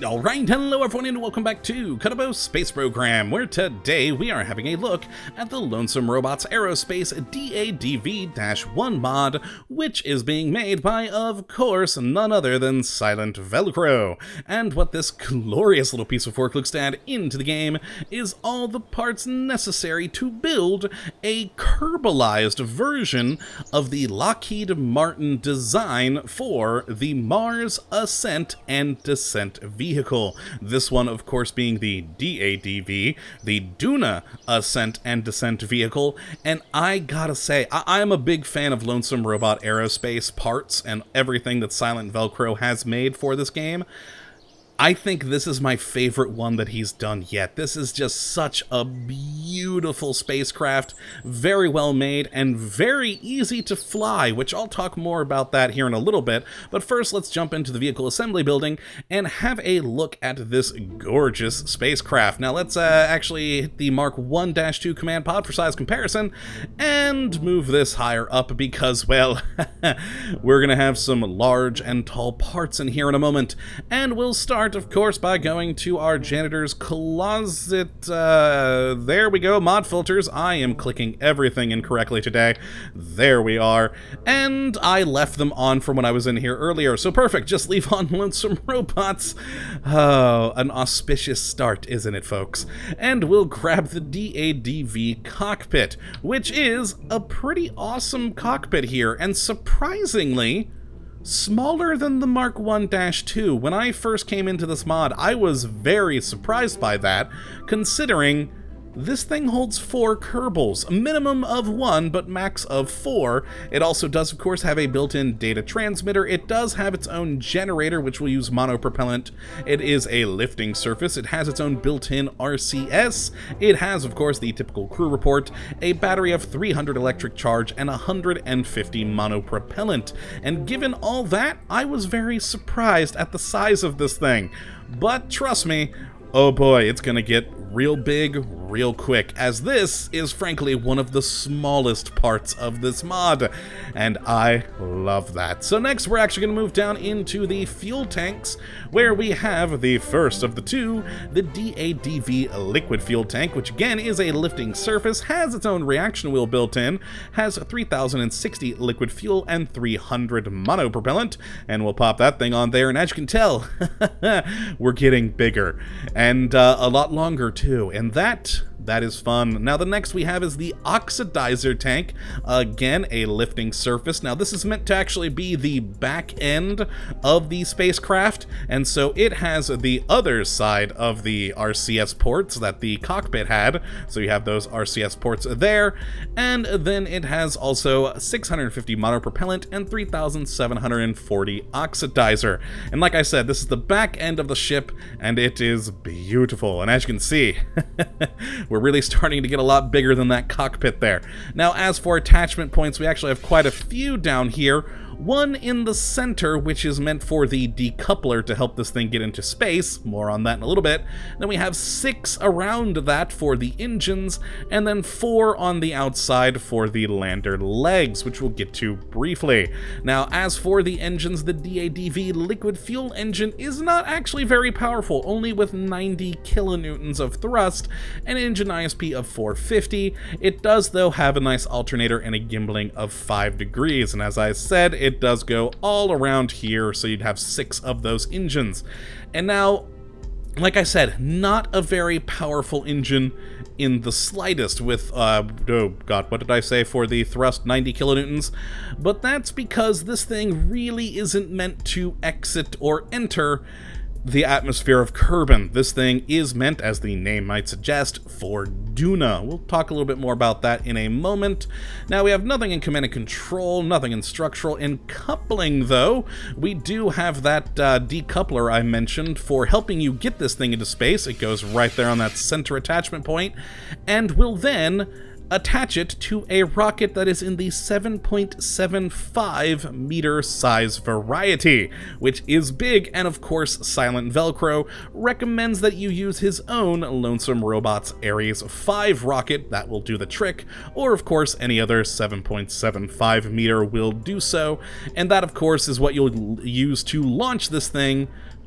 Alright, hello everyone and welcome back to Kottabos Space Program, where today we are having a look at the Lonesome Robots Aerospace DADV-1 mod, which is being made by, of course, none other than Silent Velcro. And what this glorious little piece of work looks to add into the game is all the parts necessary to build a kerbalized version of the Lockheed Martin design for the Mars Ascent and Descent vehicle. This one, of course, being the DADV, the Duna Ascent and Descent vehicle, and I gotta say, I am a big fan of Lonesome Robot Aerospace parts and everything that Silent Velcro has made for this game. I think this is my favorite one that he's done yet. This is just such a beautiful spacecraft, very well made, and very easy to fly, which I'll talk more about that here in a little bit. But first, let's jump into the vehicle assembly building and have a look at this gorgeous spacecraft. Now let's actually hit the Mark 1-2 command pod for size comparison and move this higher up because, well, we're gonna have some large and tall parts in here in a moment, and we'll start, of course, by going to our janitor's closet. There we go, mod filters. I am clicking everything incorrectly today. There we are. And I left them on from when I was in here earlier, so perfect. Just leave on Lonesome Robots. Oh, an auspicious start, isn't it, folks? And we'll grab the DADV cockpit, which is a pretty awesome cockpit here, and surprisingly smaller than the Mark 1-2. When I first came into this mod, I was very surprised by that, considering this thing holds 4 Kerbals, a minimum of 1, but max of 4. It also does, of course, have a built-in data transmitter. It does have its own generator, which will use monopropellant. It is a lifting surface. It has its own built-in RCS. It has, of course, the typical crew report, a battery of 300 electric charge, and 150 monopropellant. And given all that, I was very surprised at the size of this thing. But trust me, oh boy, it's gonna get real big, real quick, as this is frankly one of the smallest parts of this mod, and I love that. So next we're actually going to move down into the fuel tanks, where we have the first of the two, the DADV liquid fuel tank, which again is a lifting surface, has its own reaction wheel built in, has 3060 liquid fuel and 300 monopropellant, and we'll pop that thing on there, and as you can tell, we're getting bigger, and a lot longer too, and that is fun. Now the next we have is the Oxidizer Tank, again a lifting surface. Now this is meant to actually be the back end of the spacecraft, and so it has the other side of the RCS ports that the cockpit had, so you have those RCS ports there, and then it has also 650 monopropellant and 3740 oxidizer. And like I said, this is the back end of the ship, and it is beautiful, and as you can see, we're really starting to get a lot bigger than that cockpit there. Now, as for attachment points, we actually have quite a few down here. One in the center, which is meant for the decoupler to help this thing get into space. More on that in a little bit. Then we have 6 around that for the engines, and then 4 on the outside for the lander legs, which we'll get to briefly. Now, as for the engines, the DADV liquid fuel engine is not actually very powerful, only with 90 kilonewtons of thrust, and engine ISP of 450. It does, though, have a nice alternator and a gimbling of 5 degrees, and as I said, it does go all around here, so you'd have 6 of those engines. And now, like I said, not a very powerful engine in the slightest with, oh god, what did I say for the thrust? 90 kilonewtons? But that's because this thing really isn't meant to exit or enter the atmosphere of Kerbin. This thing is meant, as the name might suggest, for Duna. We'll talk a little bit more about that in a moment. Now, we have nothing in command and control, nothing in structural. In coupling, though, we do have that decoupler I mentioned for helping you get this thing into space. It goes right there on that center attachment point, and will then attach it to a rocket that is in the 7.75 meter size variety, which is big, and of course Silent Velcro recommends that you use his own Lonesome Robots Ares 5 rocket. That will do the trick, or of course any other 7.75 meter will do so, and that of course is what you'll use to launch this thing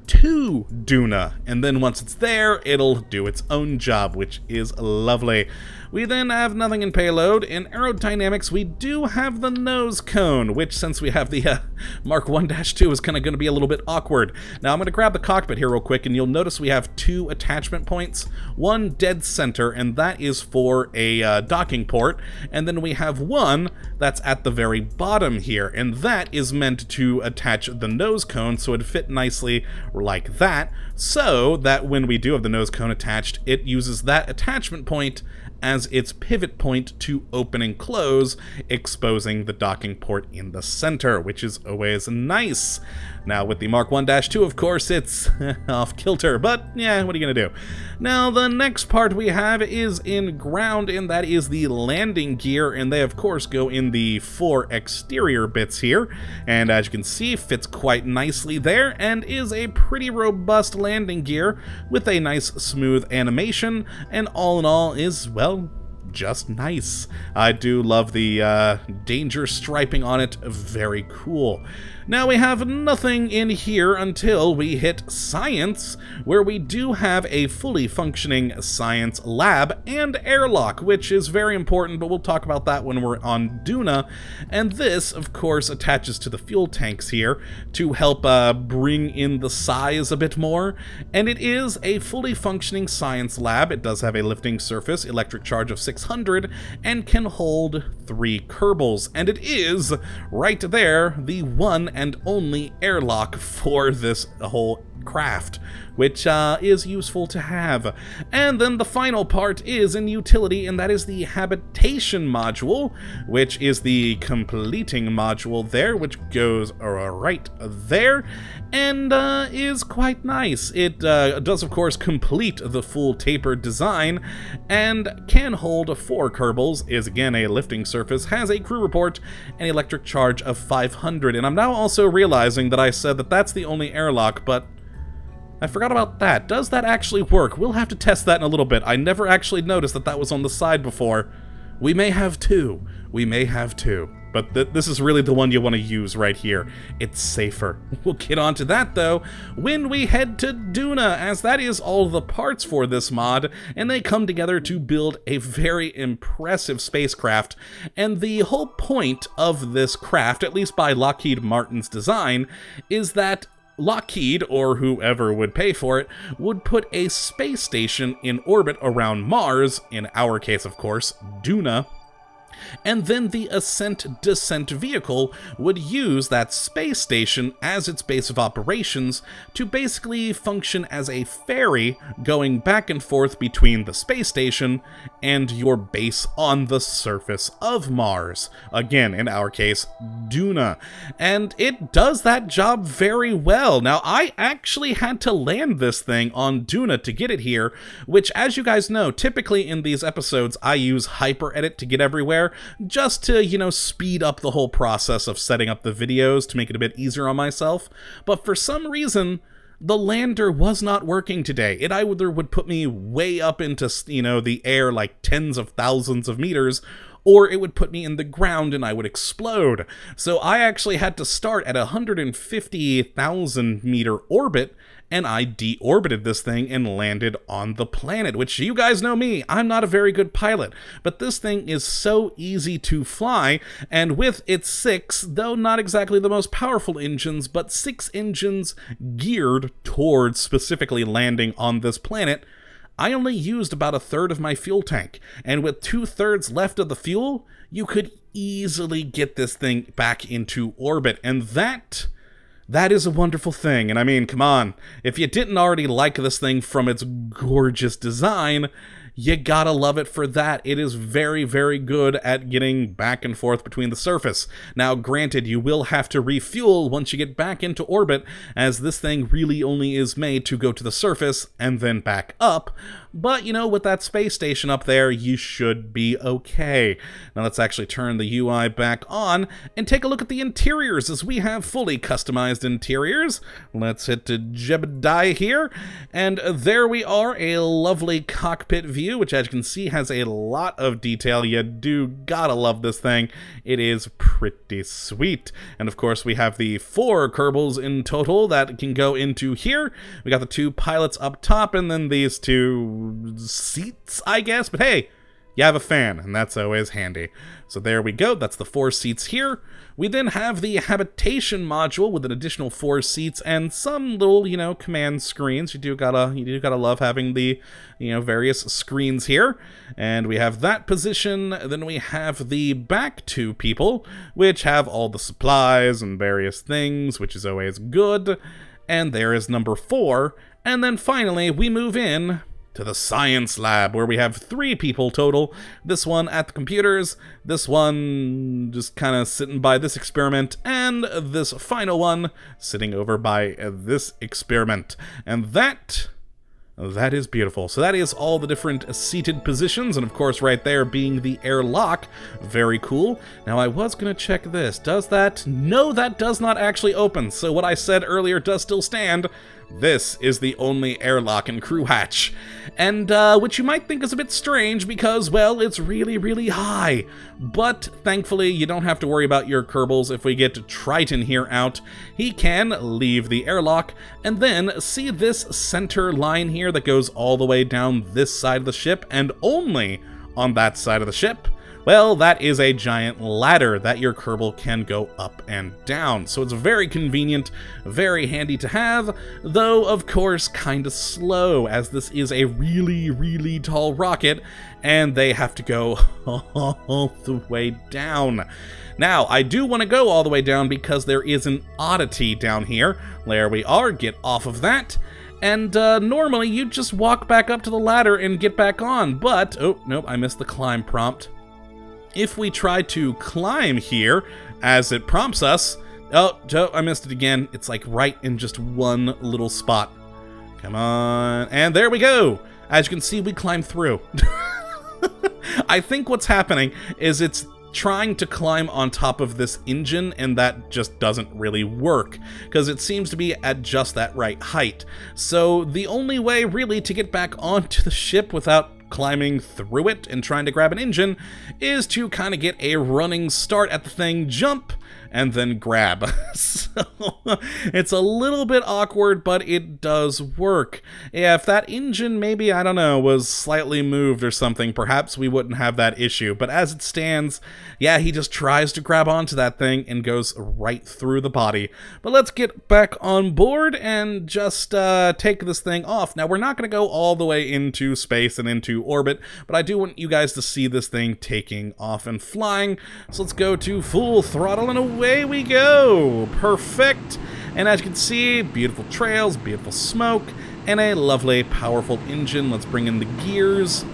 to Duna, and then once it's there, it'll do its own job, which is lovely. We then have nothing in payload. In aerodynamics, we do have the nose cone, which, since we have the Mark 1-2, is kind of going to be a little bit awkward. Now, I'm going to grab the cockpit here real quick, and you'll notice we have 2 attachment points, one dead center, and that is for a docking port, and then we have one that's at the very bottom here, and that is meant to attach the nose cone so it'd fit nicely like that, so that when we do have the nose cone attached, it uses that attachment point as its pivot point to open and close, exposing the docking port in the center, which is always nice. Now, with the Mark 1-2, of course, it's off kilter, but yeah, what are you gonna do? Now, the next part we have is in ground, and that is the landing gear, and they, of course, go in the 4 exterior bits here, and as you can see, fits quite nicely there, and is a pretty robust landing gear with a nice smooth animation, and all in all is, well, just nice. I do love the danger striping on it, very cool. Now we have nothing in here until we hit science, where we do have a fully functioning science lab and airlock, which is very important, but we'll talk about that when we're on Duna. And this, of course, attaches to the fuel tanks here to help bring in the size a bit more. And it is a fully functioning science lab. It does have a lifting surface, electric charge of 600, and can hold 3 Kerbals. And it is, right there, the one and only airlock for this whole craft, which is useful to have. And then the final part is in utility, and that is the Habitation Module, which is the completing module there, which goes right there, and is quite nice. It does, of course, complete the full tapered design, and can hold 4 Kerbals, is again a lifting surface, has a crew report, and electric charge of 500. And I'm now also realizing that I said that that's the only airlock, but I forgot about that. Does that actually work? We'll have to test that in a little bit. I never actually noticed that that was on the side before. We may have 2. We may have 2. But this is really the one you want to use right here. It's safer. We'll get onto that, though, when we head to Duna, as that is all the parts for this mod, and they come together to build a very impressive spacecraft. And the whole point of this craft, at least by Lockheed Martin's design, is that Lockheed, or whoever would pay for it, would put a space station in orbit around Mars, in our case, of course, Duna, and then the Ascent descent vehicle would use that space station as its base of operations to basically function as a ferry going back and forth between the space station and your base on the surface of Mars. Again, in our case, Duna. And it does that job very well. Now, I actually had to land this thing on Duna to get it here, which, as you guys know, typically in these episodes, I use HyperEdit to get everywhere, just to, you know, speed up the whole process of setting up the videos to make it a bit easier on myself. But for some reason, the lander was not working today. It either would put me way up into, you know, the air like tens of thousands of meters, or it would put me in the ground and I would explode. So I actually had to start at a 150,000 meter orbit, and I deorbited this thing and landed on the planet, which you guys know me, I'm not a very good pilot, but this thing is so easy to fly, and with its 6, though not exactly the most powerful engines, but 6 engines geared towards specifically landing on this planet, I only used about 1/3 of my fuel tank, and with 2/3 left of the fuel, you could easily get this thing back into orbit, and that is a wonderful thing. And I mean, come on, if you didn't already like this thing from its gorgeous design, you gotta love it for that. It is very, very good at getting back and forth between the surface. Now, granted, you will have to refuel once you get back into orbit, as this thing really only is made to go to the surface and then back up, but you know, with that space station up there, you should be okay. Now let's actually turn the UI back on and take a look at the interiors, as we have fully customized interiors. Let's hit to Jebediah here, and there we are, a lovely cockpit view, which as you can see has a lot of detail. You do gotta love this thing. It is pretty sweet. And of course we have the 4 Kerbals in total that can go into here. We got the 2 pilots up top and then these 2 seats, I guess, but hey, you have a fan, and that's always handy. So there we go, that's the 4 seats here. We then have the Habitation Module with an additional 4 seats and some little, you know, command screens. You do gotta love having the, you know, various screens here. And we have that position. Then we have the back 2 people, which have all the supplies and various things, which is always good. And there is number 4. And then finally, we move in to the science lab, where we have 3 people total. This one at the computers, this one just kind of sitting by this experiment, and this final one sitting over by this experiment. And that is beautiful. So that is all the different seated positions, and of course right there being the airlock. Very cool. Now I was going to check this. Does that? No, that does not actually open. So what I said earlier does still stand. This is the only airlock and crew hatch. And which you might think is a bit strange because, well, it's really, really high. But thankfully, you don't have to worry about your Kerbals. If we get Triton here out, he can leave the airlock. And then see this center line here that goes all the way down this side of the ship and only on that side of the ship? Well, that is a giant ladder that your Kerbal can go up and down. So it's very convenient, very handy to have, though of course kinda slow, as this is a really, really tall rocket, and they have to go all the way down. Now, I do want to go all the way down because there is an oddity down here. There we are, get off of that. And normally you just walk back up to the ladder and get back on, but, oh, nope, I missed the climb prompt. If we try to climb here, as it prompts us, oh, I missed it again. It's like right in just one little spot. Come on, and there we go. As you can see, we climb through. I think what's happening is it's trying to climb on top of this engine, and that just doesn't really work, because it seems to be at just that right height. So the only way really to get back onto the ship without climbing through it and trying to grab an engine is to kind of get a running start at the thing, jump, and then grab. So it's a little bit awkward, but it does work. Yeah, if that engine maybe, I don't know, was slightly moved or something, perhaps we wouldn't have that issue. But as it stands, yeah, he just tries to grab onto that thing and goes right through the body. But let's get back on board and just take this thing off. Now, we're not going to go all the way into space and into orbit, but I do want you guys to see this thing taking off and flying. So let's go to full throttle and away we go. Perfect. And as you can see, beautiful trails, beautiful smoke, and a lovely, powerful engine. Let's bring in the gears.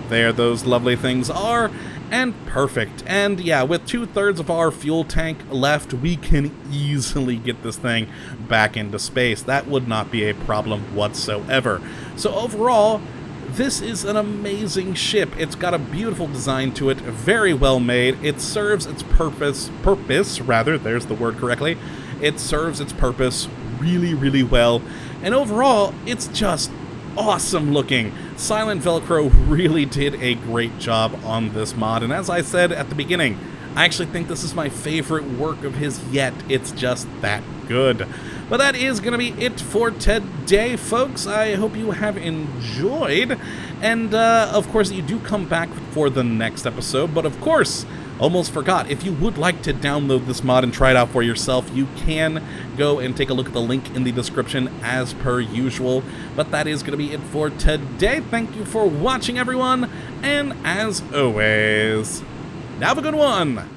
There those lovely things are. And perfect. And yeah, with 2/3 of our fuel tank left, we can easily get this thing back into space. That would not be a problem whatsoever. So overall, this is an amazing ship. It's got a beautiful design to it, very well made. It serves its purpose, there's the word correctly. It serves its purpose really, really well. And overall, it's just awesome looking. Silent Velcro really did a great job on this mod. And as I said at the beginning, I actually think this is my favorite work of his yet. It's just that good. But that is going to be it for today, folks. I hope you have enjoyed. And, of course, you do come back for the next episode. But, of course, almost forgot, if you would like to download this mod and try it out for yourself, you can go and take a look at the link in the description as per usual. But that is going to be it for today. Thank you for watching, everyone. And, as always, have a good one.